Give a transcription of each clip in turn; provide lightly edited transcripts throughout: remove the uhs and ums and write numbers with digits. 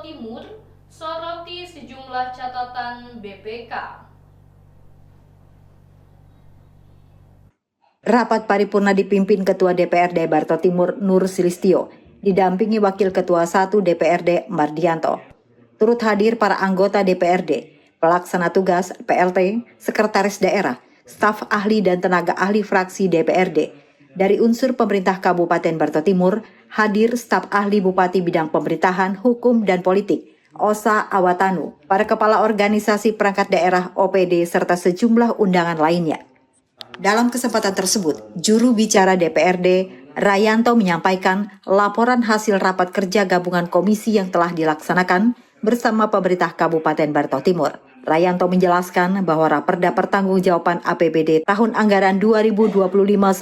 Timur soroti sejumlah catatan BPK. Rapat paripurna dipimpin Ketua DPRD Barto Timur Nur Silistio, didampingi Wakil Ketua 1 DPRD Mardianto. Turut hadir para anggota DPRD, pelaksana tugas PLT, sekretaris daerah, staf ahli dan tenaga ahli fraksi DPRD. Dari unsur pemerintah Kabupaten Barto Timur, hadir staf ahli Bupati Bidang Pemerintahan, Hukum, dan Politik, Osa Awatanu, para kepala organisasi perangkat daerah OPD, serta sejumlah undangan lainnya. Dalam kesempatan tersebut, juru bicara DPRD, Rayanto, menyampaikan laporan hasil rapat kerja gabungan komisi yang telah dilaksanakan bersama pemerintah Kabupaten Barto Timur. Rayanto menjelaskan bahwa Raperda Pertanggungjawaban APBD tahun anggaran 2025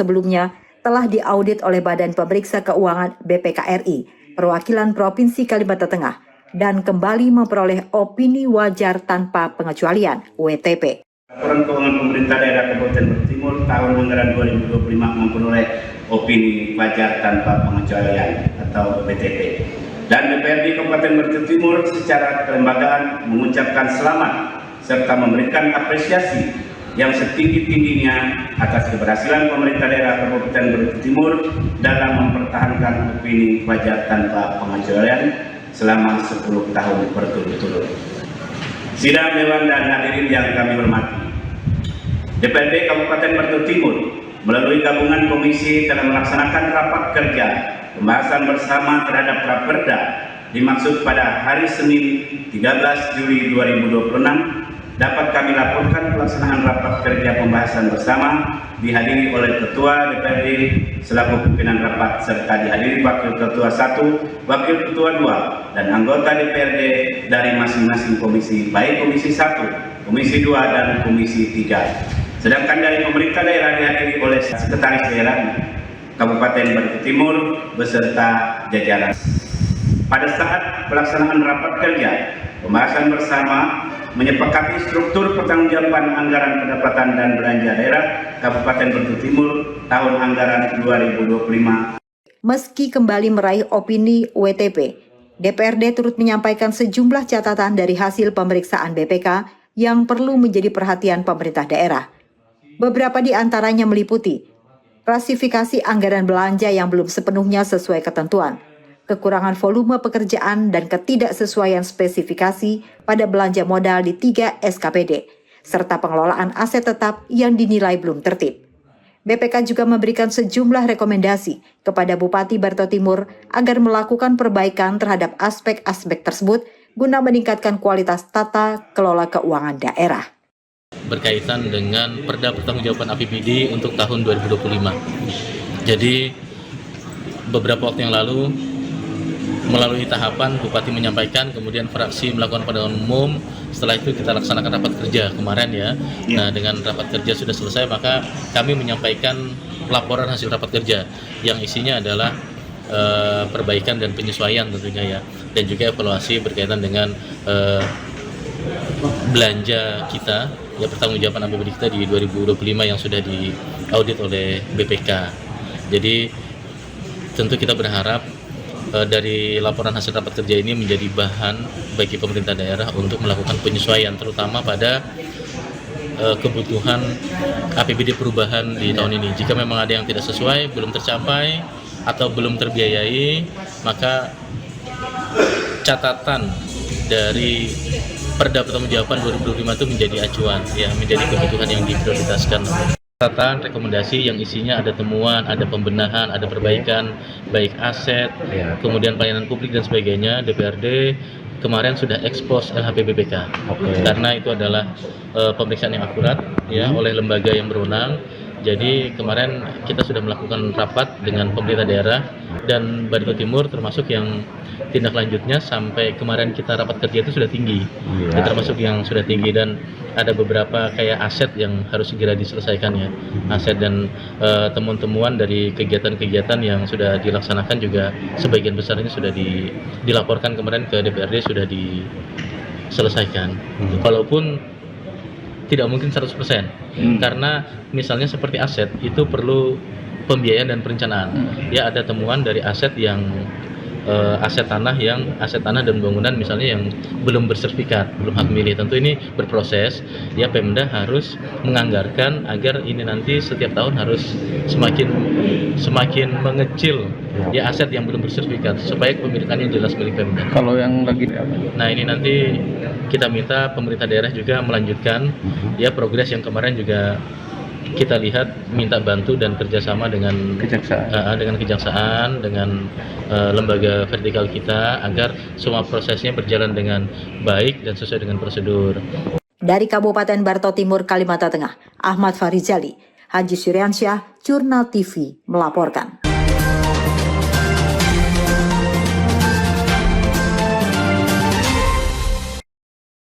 sebelumnya telah diaudit oleh Badan Pemeriksa Keuangan BPK-RI, Perwakilan Provinsi Kalimantan Tengah, dan kembali memperoleh opini wajar tanpa pengecualian (WTP). Laporan Keuangan Pemerintah Daerah Kabupaten Barto Timur tahun anggaran 2025 memperoleh opini wajar tanpa pengecualian atau WTP. Dan DPRD Kabupaten Barto Timur secara kelembagaan mengucapkan selamat serta memberikan apresiasi yang setinggi-tingginya atas keberhasilan pemerintah daerah Kabupaten Barto Timur dalam mempertahankan opini wajar tanpa pengecualian selama 10 tahun berturut-turut. Sidang Dewan dan hadirin yang kami hormati, DPRD Kabupaten Barto Timur melalui gabungan komisi telah melaksanakan rapat kerja pembahasan bersama terhadap Raperda dimaksud pada hari Senin 13 Juli 2026. Dapat kami laporkan pelaksanaan rapat kerja pembahasan bersama dihadiri oleh Ketua DPRD selaku pimpinan rapat serta dihadiri Wakil Ketua 1, Wakil Ketua 2, dan anggota DPRD dari masing-masing komisi, baik Komisi 1, Komisi 2, dan Komisi 3. Sedangkan dari pemerintah daerah dihadiri oleh Sekretaris Daerah Kabupaten Barto Timur beserta jajaran. Pada saat pelaksanaan rapat kerja pembahasan bersama menyepakati struktur pertanggungjawaban anggaran pendapatan dan belanja daerah Kabupaten Barto Timur tahun anggaran 2025. Meski kembali meraih opini WTP, DPRD turut menyampaikan sejumlah catatan dari hasil pemeriksaan BPK yang perlu menjadi perhatian pemerintah daerah. Beberapa di antaranya meliputi klasifikasi anggaran belanja yang belum sepenuhnya sesuai ketentuan, kekurangan volume pekerjaan dan ketidaksesuaian spesifikasi pada belanja modal di 3 SKPD, serta pengelolaan aset tetap yang dinilai belum tertib. BPK juga memberikan sejumlah rekomendasi kepada Bupati Barto Timur agar melakukan perbaikan terhadap aspek-aspek tersebut guna meningkatkan kualitas tata kelola keuangan daerah. Berkaitan dengan Perda Pertanggungjawaban APBD untuk tahun 2025. Jadi beberapa waktu yang lalu melalui tahapan Bupati menyampaikan, kemudian fraksi melakukan pandangan umum, setelah itu kita laksanakan rapat kerja kemarin ya. Nah, dengan rapat kerja sudah selesai, maka kami menyampaikan laporan hasil rapat kerja yang isinya adalah perbaikan dan penyesuaian tentunya ya, dan juga evaluasi berkaitan dengan belanja kita, ya pertanggungjawaban APBD kita di 2025 yang sudah diaudit oleh BPK. Jadi tentu kita berharap dari laporan hasil rapat kerja ini menjadi bahan bagi pemerintah daerah untuk melakukan penyesuaian, terutama pada kebutuhan APBD perubahan di tahun ini. Jika memang ada yang tidak sesuai, belum tercapai, atau belum terbiayai, maka catatan dari Perda Pertanggungjawaban 2025 itu menjadi acuan, ya, menjadi kebutuhan yang diprioritaskan. Catatan rekomendasi yang isinya ada temuan, ada pembenahan, ada perbaikan, baik aset, kemudian pelayanan publik dan sebagainya. DPRD kemarin sudah ekspos LHPBPK, karena itu adalah pemeriksaan yang akurat ya oleh lembaga yang berwenang. Jadi kemarin kita sudah melakukan rapat dengan pemerintah daerah dan Barto Timur, termasuk yang tindak lanjutnya sampai kemarin kita rapat kerja itu sudah tinggi, termasuk yang sudah tinggi, dan ada beberapa kayak aset yang harus segera diselesaikan ya, aset dan temuan-temuan dari kegiatan-kegiatan yang sudah dilaksanakan juga sebagian besarnya sudah dilaporkan kemarin ke DPRD, sudah diselesaikan. Walaupun tidak mungkin 100%, karena misalnya seperti aset itu perlu pembiayaan dan perencanaan. Ya, ada temuan dari aset yang aset tanah dan bangunan misalnya yang belum bersertifikat, belum hak milik. Tentu ini berproses, ya Pemda harus menganggarkan agar ini nanti setiap tahun harus semakin mengecil ya aset yang belum bersertifikat supaya kepemilikannya jelas milik Pemda. Kalau yang lagi Nah ini nanti kita minta pemerintah daerah juga melanjutkan ya progres yang kemarin juga kita lihat, minta bantu dan kerjasama dengan kejaksaan, dengan lembaga vertikal kita agar semua prosesnya berjalan dengan baik dan sesuai dengan prosedur. Dari Kabupaten Barto Timur, Kalimantan Tengah, Ahmad Farizali, Haji Suryansyah, Jurnal TV melaporkan.